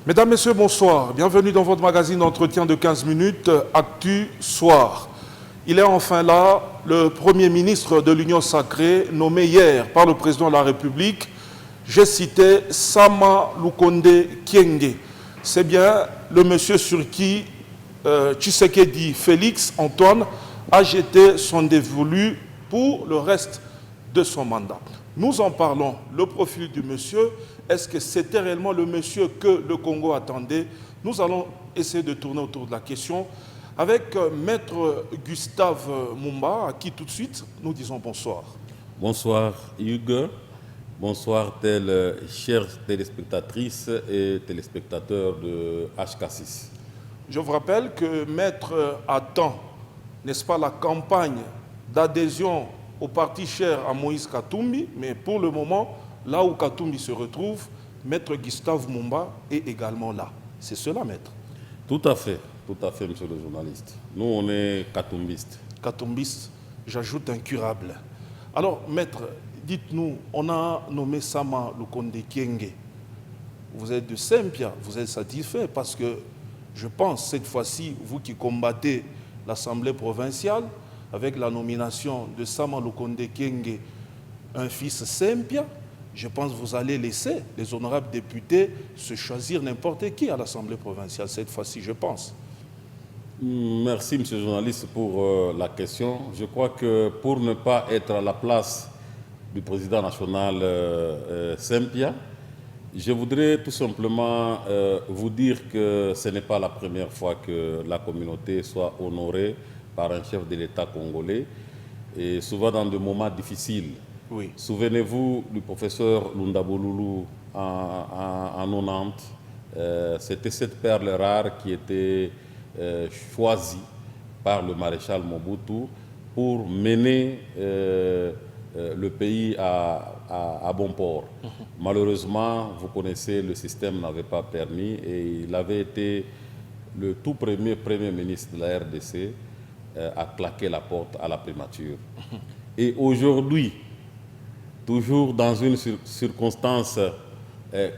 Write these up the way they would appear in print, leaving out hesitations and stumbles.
Mesdames, Messieurs, bonsoir. Bienvenue dans votre magazine d'entretien de 15 minutes, Actu Soir. Il est enfin là, le Premier ministre de l'Union sacrée, nommé hier par le Président de la République. J'ai cité Sama Lukonde Kyenge. C'est bien le monsieur sur qui Tshisekedi Félix Antoine a jeté son dévolu pour le reste de son mandat. Nous en parlons, le profil du monsieur. Est-ce que c'était réellement le monsieur que le Congo attendait? Nous allons essayer de tourner autour de la question avec Maître Gustave Mumba, à qui tout de suite nous disons bonsoir. Bonsoir Hugues, bonsoir chères téléspectatrices et téléspectateurs de HK6. Je vous rappelle que Maître attend, n'est-ce pas, la campagne d'adhésion au parti cher à Moïse Katumbi, mais pour le moment, là où Katumbi se retrouve, Maître Gustave Mumba est également là. C'est cela, Maître? Tout à fait, monsieur le journaliste. Nous, on est katumbistes. Katumbistes, j'ajoute incurable. Alors, Maître, dites-nous, on a nommé Sama Lukonde Kyenge. Vous êtes de Sempia, vous êtes satisfait parce que je pense, cette fois-ci, vous qui combattez l'Assemblée provinciale, avec la nomination de Sama Lukonde Kyenge, un fils Sempia, je pense que vous allez laisser les honorables députés se choisir n'importe qui à l'Assemblée provinciale, cette fois-ci, je pense. Merci, monsieur le journaliste, pour la question. Je crois que pour ne pas être à la place du président national Sempia, je voudrais tout simplement vous dire que ce n'est pas la première fois que la communauté soit honorée par un chef de l'État congolais, et souvent dans des moments difficiles. Oui. Souvenez-vous du professeur Lundaboulou en 90. C'était cette perle rare qui était choisie par le maréchal Mobutu pour mener le pays à bon port. Malheureusement, vous connaissez, le système n'avait pas permis et il avait été le tout premier ministre de la RDC à claquer la porte à la primature. Et aujourd'hui, toujours dans une circonstance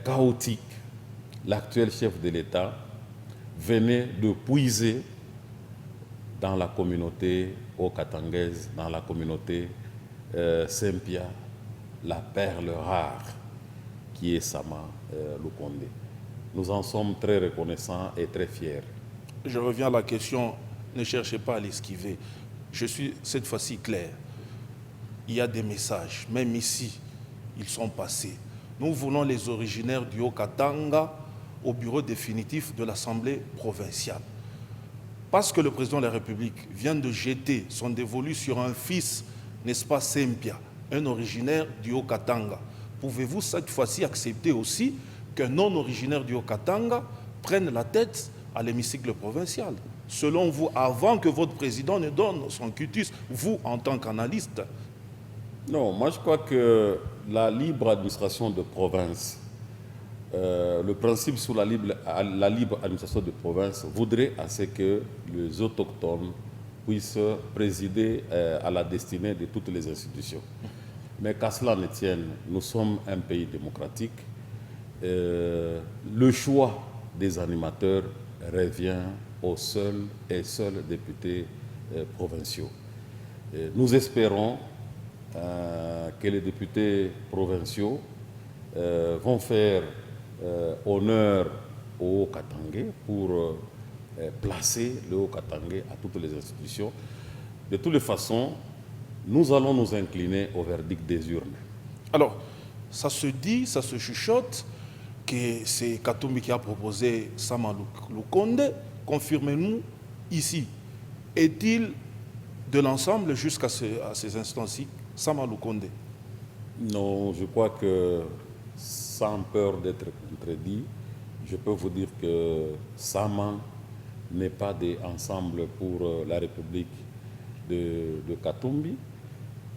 chaotique, l'actuel chef de l'État venait de puiser dans la communauté haut-katangaise, dans la communauté Sempia, la perle rare qui est Sama Lukonde. Nous en sommes très reconnaissants et très fiers. Je reviens à la question, ne cherchez pas à l'esquiver. Je suis cette fois-ci clair. Il y a des messages, même ici, ils sont passés. Nous voulons les originaires du Haut-Katanga au bureau définitif de l'Assemblée provinciale. Parce que le président de la République vient de jeter son dévolu sur un fils, n'est-ce pas, Sempia, un originaire du Haut-Katanga. Pouvez-vous cette fois-ci accepter aussi qu'un non-originaire du Haut-Katanga prenne la tête à l'hémicycle provincial? Selon vous, avant que votre président ne donne son cutus, vous, en tant qu'analyste? Non, moi je crois que la libre administration de province, le principe sur la libre administration de province voudrait à ce que les autochtones puissent présider à la destinée de toutes les institutions. Mais qu'à cela ne tienne, nous sommes un pays démocratique. Le choix des animateurs revient aux seuls députés provinciaux. Nous espérons que les députés provinciaux vont faire honneur au Haut-Katanga pour placer le Haut-Katanga à toutes les institutions. De toutes les façons, nous allons nous incliner au verdict des urnes. Alors, ça se dit, ça se chuchote que c'est Katumbi qui a proposé Sama Lukonde. Confirmez-nous ici. Est-il de l'ensemble jusqu'à ces instants-ci, Sama Lukonde? Non, je crois que sans peur d'être contredit, je peux vous dire que Sama n'est pas d'ensemble pour la République de Katumbi.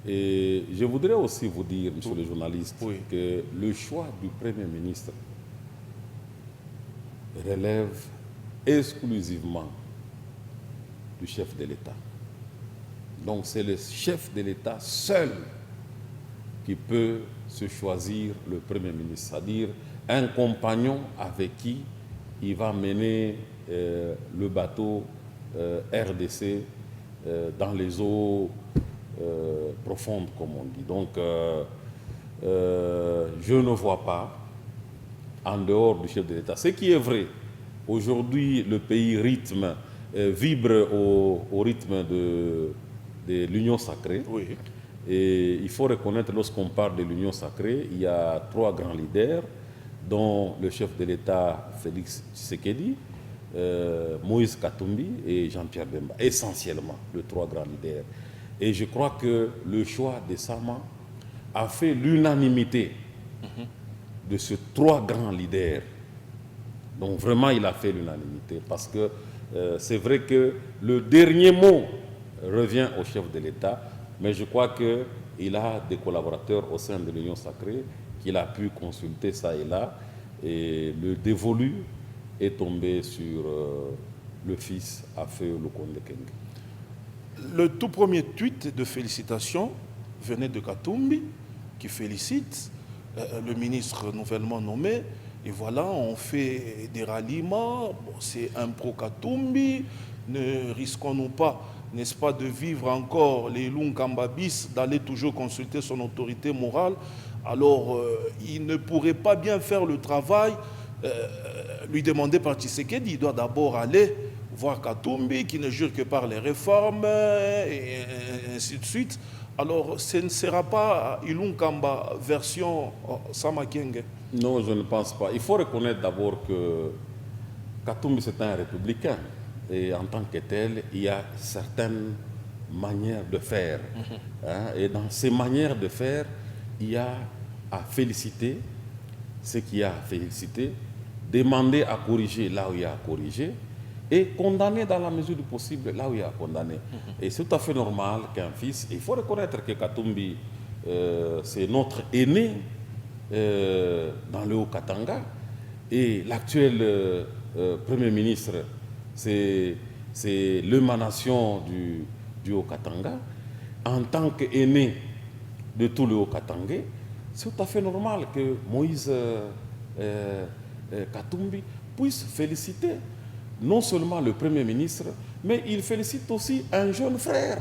Et je voudrais aussi vous dire, monsieur le journaliste, oui, que le choix du Premier ministre relève exclusivement du chef de l'État. Donc c'est le chef de l'État seul qui peut se choisir le Premier ministre, c'est-à-dire un compagnon avec qui il va mener le bateau RDC dans les eaux profondes, comme on dit. Donc, je ne vois pas, en dehors du chef de l'État, ce qui est vrai. Aujourd'hui, le pays vibre au rythme de l'union sacrée. Oui. Et il faut reconnaître, lorsqu'on parle de l'union sacrée, il y a 3 grands leaders, dont le chef de l'État Félix Tshisekedi, Moïse Katumbi et Jean-Pierre Bemba, essentiellement les 3 grands leaders. Et je crois que le choix de Sama a fait l'unanimité de ces 3 grands leaders. Donc vraiment, il a fait l'unanimité parce que c'est vrai que le dernier mot revient au chef de l'État, mais je crois qu'il a des collaborateurs au sein de l'Union sacrée qu'il a pu consulter ça et là, et le dévolu est tombé sur le fils Afé Lukonde Kenge. Le tout premier tweet de félicitations venait de Katumbi, qui félicite le ministre nouvellement nommé. Et voilà, on fait des ralliements. Bon, c'est un pro-Katumbi. Ne risquons-nous pas, n'est-ce pas, de vivre encore les Lunkambabis, d'aller toujours consulter son autorité morale. Alors, il ne pourrait pas bien faire le travail lui demander par Tshisekedi. Il doit d'abord aller voir Katumbi, qui ne jure que par les réformes, et ainsi de suite. Alors, ce ne sera pas Ilunkamba version Sama Kenge. Non, je ne pense pas. Il faut reconnaître d'abord que Katumbi, c'est un républicain. Et en tant que tel, il y a certaines manières de faire. Hein, et dans ces manières de faire, il y a à féliciter ce qu'il y a à féliciter, demander à corriger là où il y a à corriger, et condamner dans la mesure du possible là où il y a à condamner. Et c'est tout à fait normal qu'un fils, il faut reconnaître que Katumbi, c'est notre aîné dans le Haut-Katanga, et l'actuel Premier ministre, c'est l'émanation du Haut-Katanga. En tant qu'aîné de tout le Haut-Katanga, c'est tout à fait normal que Moïse Katumbi puisse féliciter non seulement le Premier ministre, mais il félicite aussi un jeune frère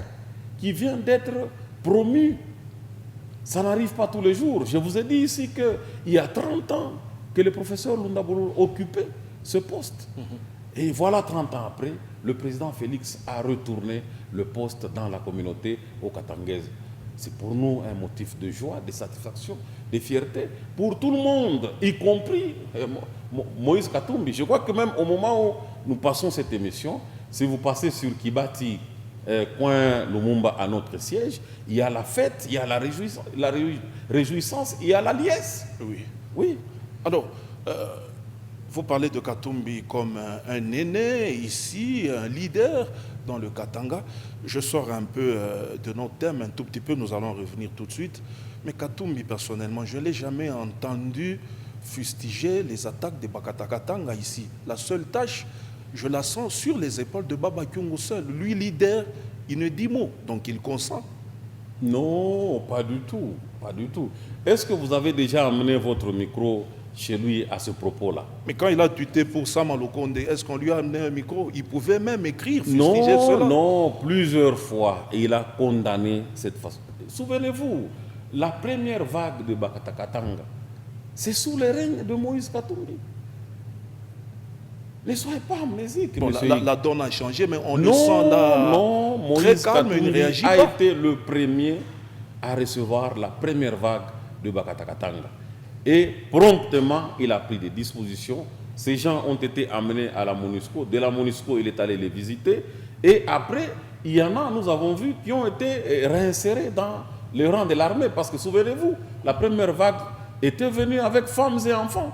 qui vient d'être promu. Ça n'arrive pas tous les jours. Je vous ai dit ici qu'il y a 30 ans que le professeur Lundaboulou occupait ce poste. Et voilà, 30 ans après, le président Félix a retourné le poste dans la communauté haut-katangaise. C'est pour nous un motif de joie, de satisfaction, de fierté, pour tout le monde, y compris Moïse Katumbi. Je crois que même au moment où nous passons cette émission, si vous passez sur Kibati, coin Lumumba, à notre siège, il y a la fête, il y a la réjouissance, il y a la liesse. Oui. Oui. Alors, vous parlez de Katumbi comme un aîné ici, un leader dans le Katanga. Je sors un peu de notre thème, un tout petit peu, nous allons revenir tout de suite. Mais Katumbi, personnellement, je ne l'ai jamais entendu fustiger les attaques de Bakatakatanga ici. La seule tâche, je la sens sur les épaules de Baba Kyungu seul. Lui, leader, il ne dit mot, donc il consent. Non, pas du tout. Pas du tout. Est-ce que vous avez déjà amené votre micro chez lui à ce propos-là? Mais quand il a tweeté pour Sama Lukonde, est-ce qu'on lui a amené un micro? Il pouvait même écrire, fustiger cela. Non, plusieurs fois, il a condamné cette façon. Souvenez-vous, la première vague de Bakatakatanga, c'est sous le règne de Moïse Katumbi. Ne soyez pas amnésiques, bon, monsieur. La donne a changé, mais on le sent là très Moïse calme, il ne Katumbi réagit a pas. été le premier à recevoir la première vague de Bakatakatanga. Et promptement, il a pris des dispositions. Ces gens ont été amenés à la MONUSCO. De la MONUSCO, il est allé les visiter. Et après, il y en a, nous avons vu, qui ont été réinsérés dans le rang de l'armée. Parce que souvenez-vous, la première vague était venue avec femmes et enfants.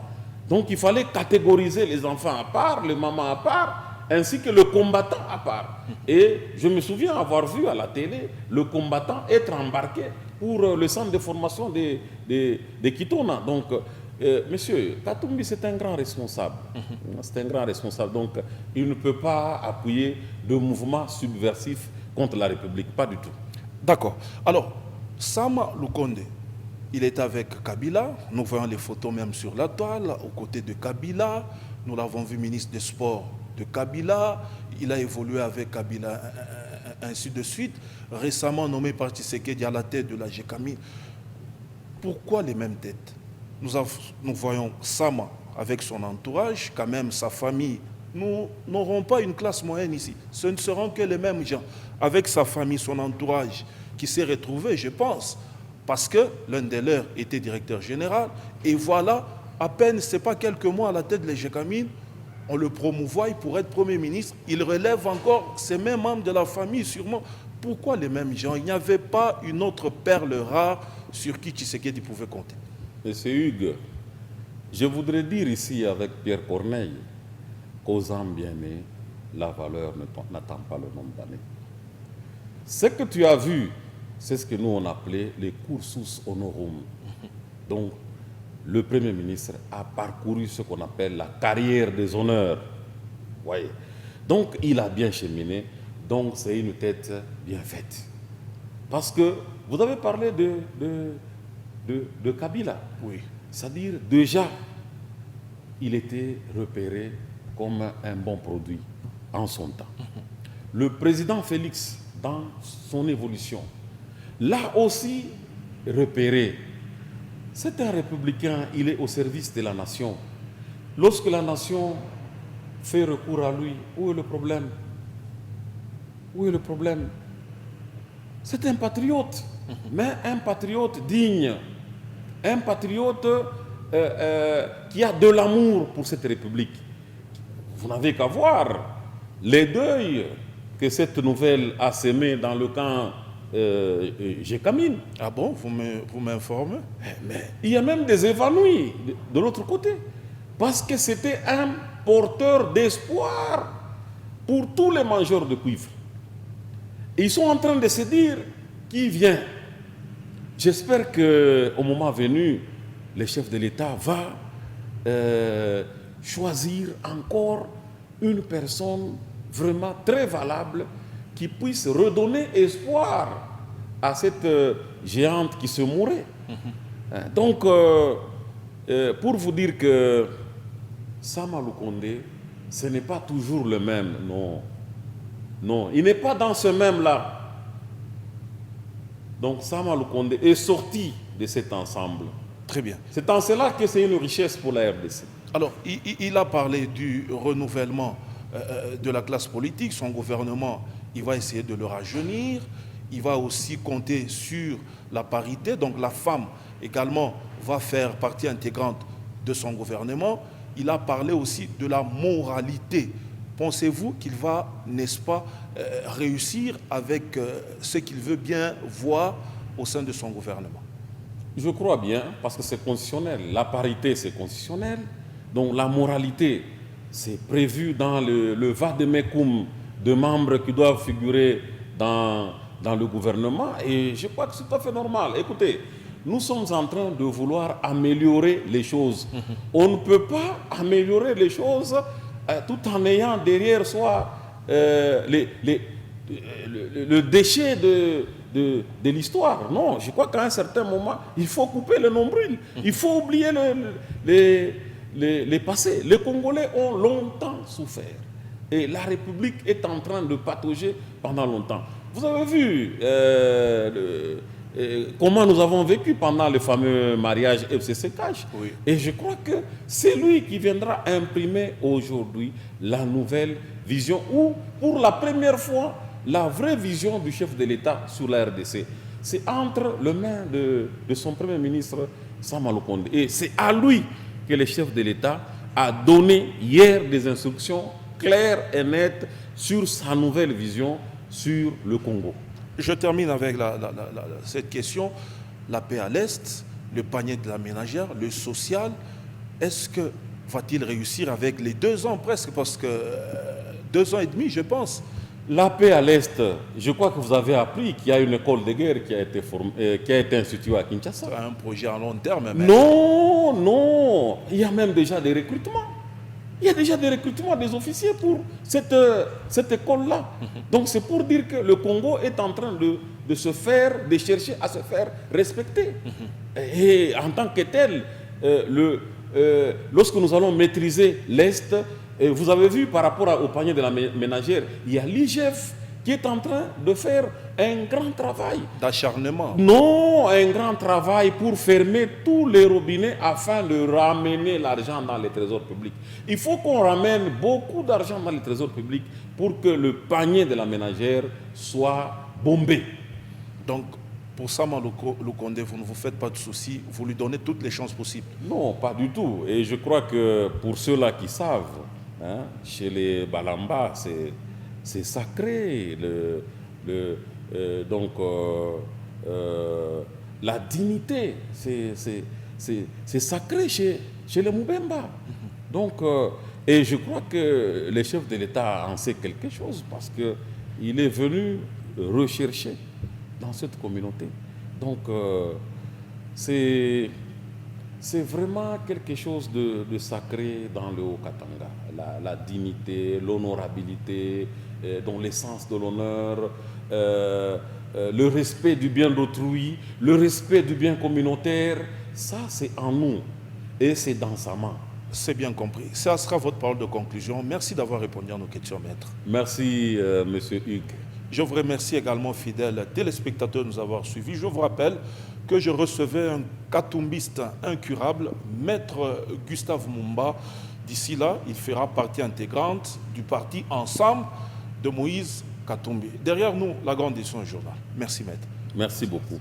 Donc il fallait catégoriser les enfants à part, les mamans à part, ainsi que le combattant à part. Et je me souviens avoir vu à la télé le combattant être embarqué pour le centre de formation de Kitona. Donc, monsieur, Katumbi, c'est un grand responsable. C'est un grand responsable. Donc, il ne peut pas appuyer de mouvements subversifs contre la République. Pas du tout. D'accord. Alors, Sama Lukonde, il est avec Kabila. Nous voyons les photos même sur la toile, aux côtés de Kabila. Nous l'avons vu ministre des Sports de Kabila, il a évolué avec Kabila, ainsi de suite. Récemment nommé par Tshisekedi à la tête de la GECAMI. Pourquoi les mêmes têtes? Nous voyons Sama avec son entourage, quand même sa famille. Nous n'aurons pas une classe moyenne ici. Ce ne seront que les mêmes gens, avec sa famille, son entourage, qui s'est retrouvé, je pense, parce que l'un des leurs était directeur général. Et voilà, à peine, ce n'est pas quelques mois à la tête de l'EGECAMIN, on le promouvoit pour être Premier ministre. Il relève encore ces mêmes membres de la famille, sûrement. Pourquoi les mêmes gens? Il n'y avait pas une autre perle rare sur qui Tshisekedi pouvait compter. Monsieur Hugues, je voudrais dire ici avec Pierre Corneille qu'aux âmes bien-nées, la valeur n'attend pas le nombre d'années. Ce que tu as vu, c'est ce que nous on appelait les cursus honorum. Donc, le Premier ministre a parcouru ce qu'on appelle la carrière des honneurs. Voyez. Donc, il a bien cheminé. Donc, c'est une tête bien faite. Parce que vous avez parlé de Kabila. Oui. C'est-à-dire, déjà, il était repéré comme un bon produit en son temps. Le président Félix, dans son évolution, l'a aussi repéré. C'est un républicain, il est au service de la nation. Lorsque la nation fait recours à lui, où est le problème? Où est le problème? C'est un patriote, mais un patriote digne, un patriote qui a de l'amour pour cette République. Vous n'avez qu'à voir les deuils que cette nouvelle a sémés dans le camp GECAMIN. Ah bon, vous m'informez? Mais il y a même des évanouis de l'autre côté. Parce que c'était un porteur d'espoir pour tous les mangeurs de cuivre. Et ils sont en train de se dire qui vient. J'espère qu'au moment venu, le chef de l'État va choisir encore une personne vraiment très valable qui puisse redonner espoir à cette géante qui se mourait. Donc, pour vous dire que Sama Lukonde, ce n'est pas toujours le même, non. Non, il n'est pas dans ce même-là. Donc, Sama Lukonde est sorti de cet ensemble. Très bien. C'est en cela que c'est une richesse pour la RDC. Alors, il a parlé du renouvellement de la classe politique. Son gouvernement, il va essayer de le rajeunir. Il va aussi compter sur la parité. Donc, la femme également va faire partie intégrante de son gouvernement. Il a parlé aussi de la moralité. Pensez-vous qu'il va, n'est-ce pas, réussir avec ce qu'il veut bien voir au sein de son gouvernement? Je crois bien, parce que c'est constitutionnel. La parité, c'est constitutionnel. Donc la moralité, c'est prévu dans le vade-mecum de membres qui doivent figurer dans le gouvernement. Et je crois que c'est tout à fait normal. Écoutez, nous sommes en train de vouloir améliorer les choses. On ne peut pas améliorer les choses tout en ayant derrière soi le déchet de l'histoire. Non, je crois qu'à un certain moment, il faut couper le nombril. Il faut oublier les passés. Les Congolais ont longtemps souffert. Et la République est en train de patauger pendant longtemps. Vous avez vu comment nous avons vécu pendant le fameux mariage FCC Cash. Oui. Et je crois que c'est lui qui viendra imprimer aujourd'hui la nouvelle vision, ou pour la première fois, la vraie vision du chef de l'État sur la RDC. C'est entre les mains de son Premier ministre Sama Lukonde. Et c'est à lui que le chef de l'État a donné hier des instructions claires et nettes sur sa nouvelle vision sur le Congo. Je termine avec cette question. La paix à l'Est, le panier de la ménagère, le social, est-ce que va-t-il réussir avec les 2 ans presque, parce que 2 ans et demi, je pense. La paix à l'Est, je crois que vous avez appris qu'il y a une école de guerre qui a été instituée à Kinshasa. C'est un projet à long terme. Mais... Non, non, il y a même déjà des recrutements. Il y a déjà des recrutements des officiers pour cette école-là. Donc c'est pour dire que le Congo est en train de chercher à se faire respecter. Et en tant que tel, lorsque nous allons maîtriser l'Est, vous avez vu par rapport au panier de la ménagère, il y a l'IGF qui est en train de faire un grand travail. D'acharnement. Non, un grand travail pour fermer tous les robinets afin de ramener l'argent dans les trésors publics. Il faut qu'on ramène beaucoup d'argent dans les trésors publics pour que le panier de la ménagère soit bombé. Donc, pour Sama Lukonde, vous ne vous faites pas de soucis, vous lui donnez toutes les chances possibles. Non, pas du tout. Et je crois que pour ceux-là qui savent, hein, chez les Balamba, c'est sacré. La dignité, c'est sacré chez les Moubemba. Donc, et je crois que le chef de l'État en sait quelque chose parce qu'il est venu rechercher dans cette communauté. Donc, c'est vraiment quelque chose de sacré dans le Haut-Katanga. La dignité, l'honorabilité, dans l'essence de l'honneur, le respect du bien d'autrui, le respect du bien communautaire, ça c'est en nous et c'est dans sa main. C'est bien compris. Ça sera votre parole de conclusion. Merci d'avoir répondu à nos questions, maître. Merci, monsieur Hugues. Je vous remercie également, fidèles téléspectateurs, de nous avoir suivis. Je vous rappelle que je recevais un katumbiste incurable, maître Gustave Mumba. D'ici là, il fera partie intégrante du parti Ensemble de Moïse Katumbi. Derrière nous, la grande édition du journal. Merci, maître. Merci beaucoup.